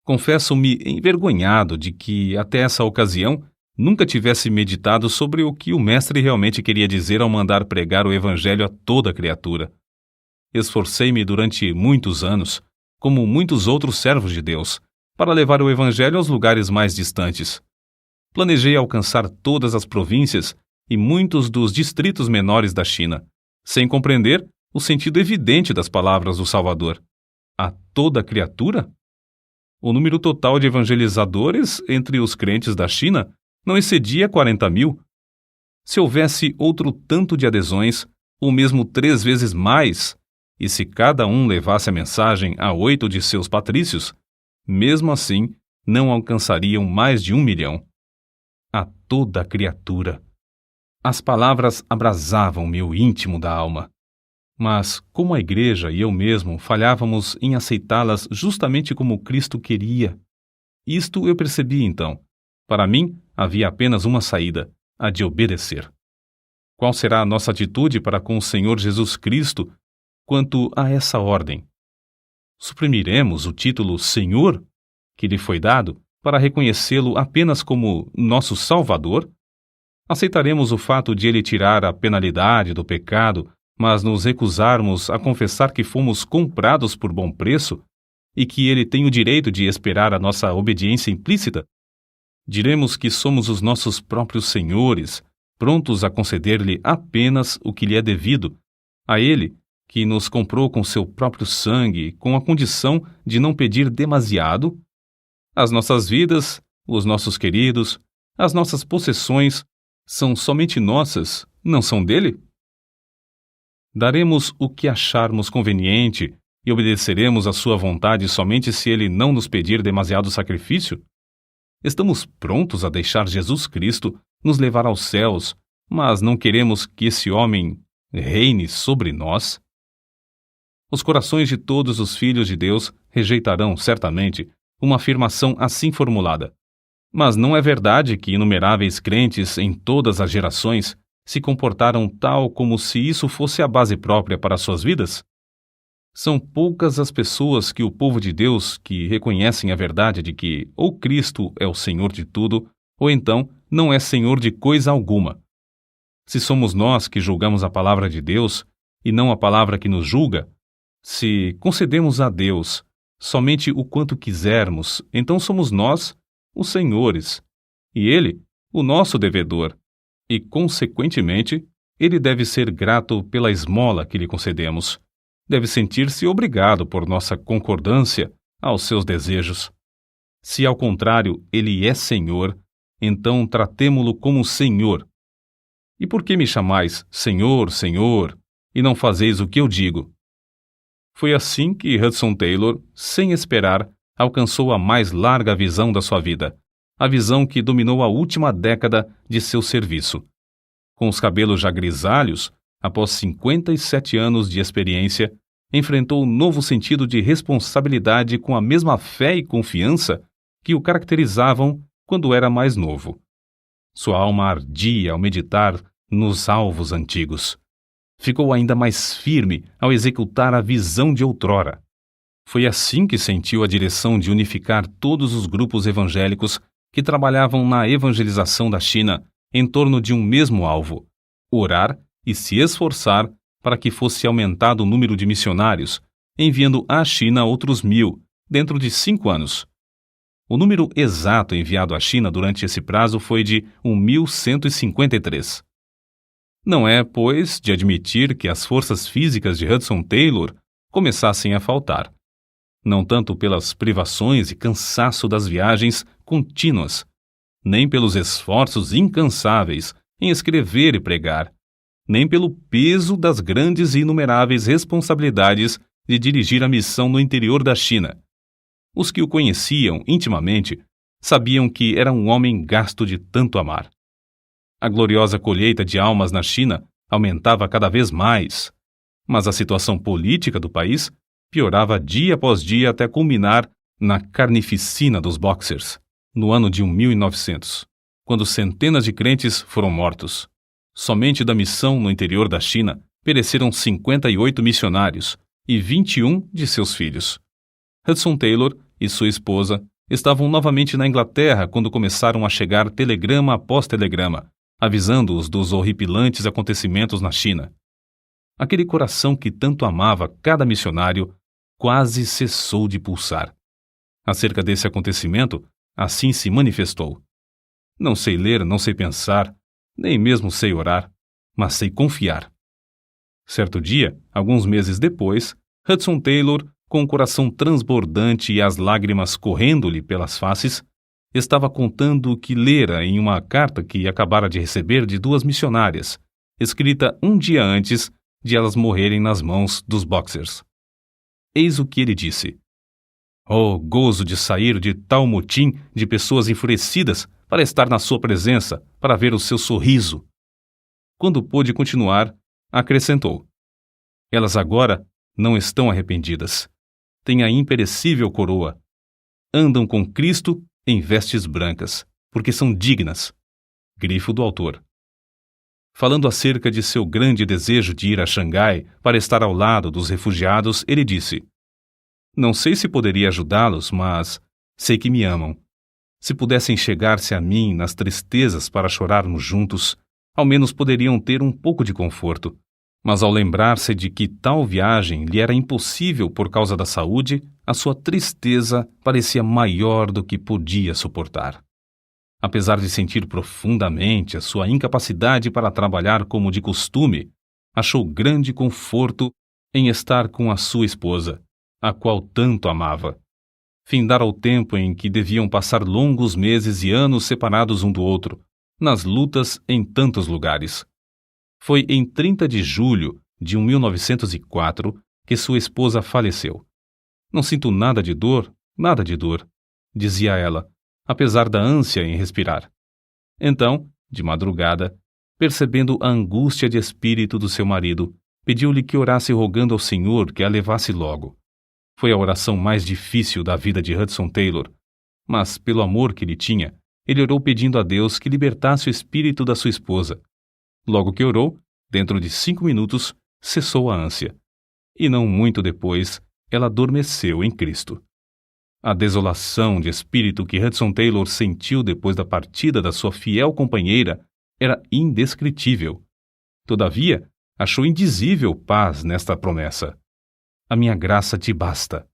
Confesso-me envergonhado de que, até essa ocasião, nunca tivesse meditado sobre o que o Mestre realmente queria dizer ao mandar pregar o Evangelho a toda criatura. Esforcei-me durante muitos anos, como muitos outros servos de Deus, para levar o Evangelho aos lugares mais distantes. Planejei alcançar todas as províncias e muitos dos distritos menores da China, sem compreender o sentido evidente das palavras do Salvador. A toda criatura? O número total de evangelizadores entre os crentes da China não excedia 40.000. Se houvesse outro tanto de adesões, ou mesmo 3 vezes mais, e se cada um levasse a mensagem a 8 de seus patrícios, mesmo assim não alcançariam mais de 1 milhão. A toda criatura! As palavras abrasavam meu íntimo da alma. Mas, como a igreja e eu mesmo falhávamos em aceitá-las justamente como Cristo queria, isto eu percebi então. Para mim, havia apenas uma saída, a de obedecer. Qual será a nossa atitude para com o Senhor Jesus Cristo quanto a essa ordem? Suprimiremos o título Senhor, que lhe foi dado, para reconhecê-lo apenas como nosso Salvador? Aceitaremos o fato de ele tirar a penalidade do pecado, mas nos recusarmos a confessar que fomos comprados por bom preço e que ele tem o direito de esperar a nossa obediência implícita? Diremos que somos os nossos próprios senhores, prontos a conceder-lhe apenas o que lhe é devido, a ele, que nos comprou com seu próprio sangue, com a condição de não pedir demasiado? As nossas vidas, os nossos queridos, as nossas possessões são somente nossas, não são dele? Daremos o que acharmos conveniente e obedeceremos à sua vontade somente se ele não nos pedir demasiado sacrifício? Estamos prontos a deixar Jesus Cristo nos levar aos céus, mas não queremos que esse homem reine sobre nós? Os corações de todos os filhos de Deus rejeitarão, certamente, uma afirmação assim formulada. Mas não é verdade que inumeráveis crentes em todas as gerações se comportaram tal como se isso fosse a base própria para suas vidas? São poucas as pessoas que o povo de Deus que reconhecem a verdade de que ou Cristo é o Senhor de tudo, ou então não é Senhor de coisa alguma. Se somos nós que julgamos a palavra de Deus e não a palavra que nos julga, se concedemos a Deus somente o quanto quisermos, então somos nós os senhores, e ele o nosso devedor, e, consequentemente, ele deve ser grato pela esmola que lhe concedemos. Deve sentir-se obrigado por nossa concordância aos seus desejos. Se, ao contrário, ele é Senhor, então tratemo-lo como Senhor. E por que me chamais Senhor, Senhor, e não fazeis o que eu digo? Foi assim que Hudson Taylor, sem esperar, alcançou a mais larga visão da sua vida, a visão que dominou a última década de seu serviço. Com os cabelos já grisalhos, após 57 anos de experiência, enfrentou um novo sentido de responsabilidade com a mesma fé e confiança que o caracterizavam quando era mais novo. Sua alma ardia ao meditar nos alvos antigos. Ficou ainda mais firme ao executar a visão de outrora. Foi assim que sentiu a direção de unificar todos os grupos evangélicos que trabalhavam na evangelização da China em torno de um mesmo alvo: orar e se esforçar para que fosse aumentado o número de missionários, enviando à China outros 1.000, dentro de 5 anos. O número exato enviado à China durante esse prazo foi de 1.153. Não é, pois, de admitir que as forças físicas de Hudson Taylor começassem a faltar. Não tanto pelas privações e cansaço das viagens contínuas, nem pelos esforços incansáveis em escrever e pregar, nem pelo peso das grandes e inumeráveis responsabilidades de dirigir a missão no interior da China. Os que o conheciam intimamente sabiam que era um homem gasto de tanto amar. A gloriosa colheita de almas na China aumentava cada vez mais, mas a situação política do país piorava dia após dia até culminar na carnificina dos Boxers, no ano de 1900, quando centenas de crentes foram mortos. Somente da missão no interior da China pereceram 58 missionários e 21 de seus filhos. Hudson Taylor e sua esposa estavam novamente na Inglaterra quando começaram a chegar telegrama após telegrama, avisando-os dos horripilantes acontecimentos na China. Aquele coração que tanto amava cada missionário quase cessou de pulsar. Acerca desse acontecimento, assim se manifestou: não sei ler, não sei pensar, nem mesmo sei orar, mas sei confiar. Certo dia, alguns meses depois, Hudson Taylor, com o coração transbordante e as lágrimas correndo-lhe pelas faces, estava contando o que lera em uma carta que acabara de receber de 2 missionárias, escrita um dia antes de elas morrerem nas mãos dos Boxers. Eis o que ele disse: "Oh, gozo de sair de tal motim de pessoas enfurecidas para estar na sua presença, para ver o seu sorriso." Quando pôde continuar, acrescentou: "Elas agora não estão arrependidas. Têm a imperecível coroa. Andam com Cristo em vestes brancas, porque são dignas." Grifo do autor. Falando acerca de seu grande desejo de ir a Xangai para estar ao lado dos refugiados, ele disse: "Não sei se poderia ajudá-los, mas sei que me amam. Se pudessem chegar-se a mim nas tristezas para chorarmos juntos, ao menos poderiam ter um pouco de conforto. Mas ao lembrar-se de que tal viagem lhe era impossível por causa da saúde, a sua tristeza parecia maior do que podia suportar. Apesar de sentir profundamente a sua incapacidade para trabalhar como de costume, achou grande conforto em estar com a sua esposa, a qual tanto amava. Findara o tempo em que deviam passar longos meses e anos separados um do outro, nas lutas em tantos lugares. Foi em 30 de julho de 1904 que sua esposa faleceu. "Não sinto nada de dor, dizia ela, apesar da ânsia em respirar. Então, de madrugada, percebendo a angústia de espírito do seu marido, pediu-lhe que orasse rogando ao Senhor que a levasse logo. Foi a oração mais difícil da vida de Hudson Taylor, mas, pelo amor que lhe tinha, ele orou pedindo a Deus que libertasse o espírito da sua esposa. Logo que orou, dentro de 5 minutos, cessou a ânsia. E não muito depois, ela adormeceu em Cristo. A desolação de espírito que Hudson Taylor sentiu depois da partida da sua fiel companheira era indescritível. Todavia, achou indizível paz nesta promessa. "A minha graça te basta."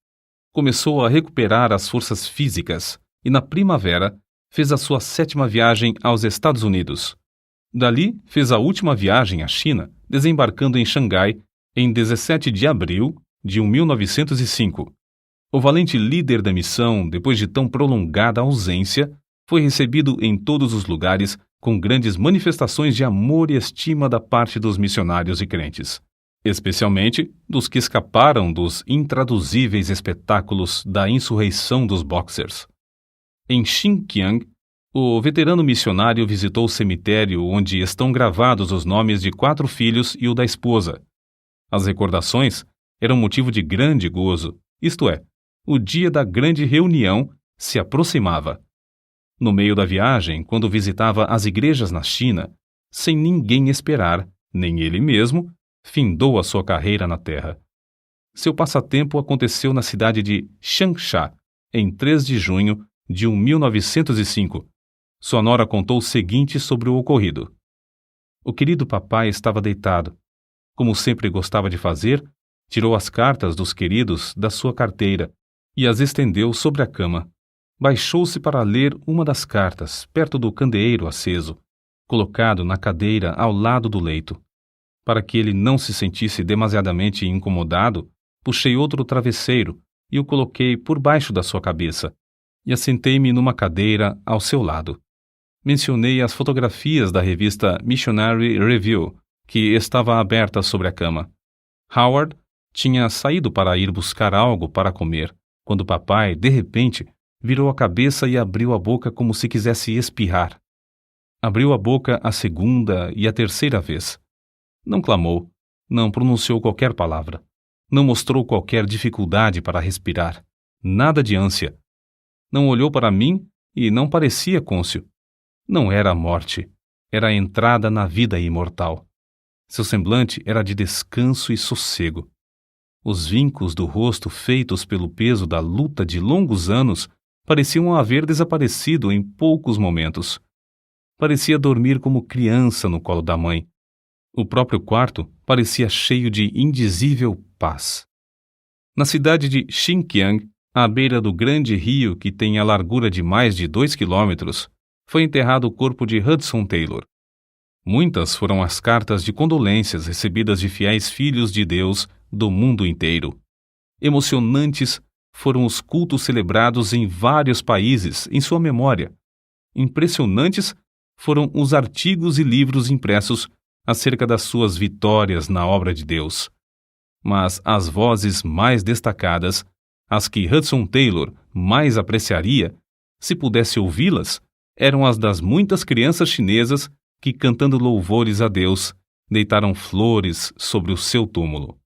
Começou a recuperar as forças físicas e, na primavera, fez a sua 7ª viagem aos Estados Unidos. Dali, fez a última viagem à China, desembarcando em Xangai em 17 de abril de 1905. O valente líder da missão, depois de tão prolongada ausência, foi recebido em todos os lugares com grandes manifestações de amor e estima da parte dos missionários e crentes, especialmente dos que escaparam dos intraduzíveis espetáculos da insurreição dos Boxers. Em Xinjiang, o veterano missionário visitou o cemitério onde estão gravados os nomes de 4 filhos e o da esposa. As recordações eram motivo de grande gozo, isto é, o dia da grande reunião se aproximava. No meio da viagem, quando visitava as igrejas na China, sem ninguém esperar, nem ele mesmo, findou a sua carreira na terra. Seu passatempo aconteceu na cidade de Changsha, em 3 de junho de 1905. Sua nora contou o seguinte sobre o ocorrido. O querido papai estava deitado. Como sempre gostava de fazer, tirou as cartas dos queridos da sua carteira e as estendeu sobre a cama. Baixou-se para ler uma das cartas, perto do candeeiro aceso, colocado na cadeira ao lado do leito. Para que ele não se sentisse demasiadamente incomodado, puxei outro travesseiro e o coloquei por baixo da sua cabeça, e assentei-me numa cadeira ao seu lado. Mencionei as fotografias da revista Missionary Review, que estava aberta sobre a cama. Howard tinha saído para ir buscar algo para comer, quando papai, de repente, virou a cabeça e abriu a boca como se quisesse espirrar. Abriu a boca a segunda e a terceira vez. Não clamou, não pronunciou qualquer palavra, não mostrou qualquer dificuldade para respirar, nada de ânsia. Não olhou para mim e não parecia cônscio. Não era a morte, era a entrada na vida imortal. Seu semblante era de descanso e sossego. Os vincos do rosto feitos pelo peso da luta de longos anos pareciam haver desaparecido em poucos momentos. Parecia dormir como criança no colo da mãe. O próprio quarto parecia cheio de indizível paz. Na cidade de Xinjiang, à beira do grande rio que tem a largura de mais de 2 quilômetros, foi enterrado o corpo de Hudson Taylor. Muitas foram as cartas de condolências recebidas de fiéis filhos de Deus do mundo inteiro. Emocionantes foram os cultos celebrados em vários países em sua memória. Impressionantes foram os artigos e livros impressos acerca das suas vitórias na obra de Deus. Mas as vozes mais destacadas, as que Hudson Taylor mais apreciaria, se pudesse ouvi-las, eram as das muitas crianças chinesas que, cantando louvores a Deus, deitaram flores sobre o seu túmulo.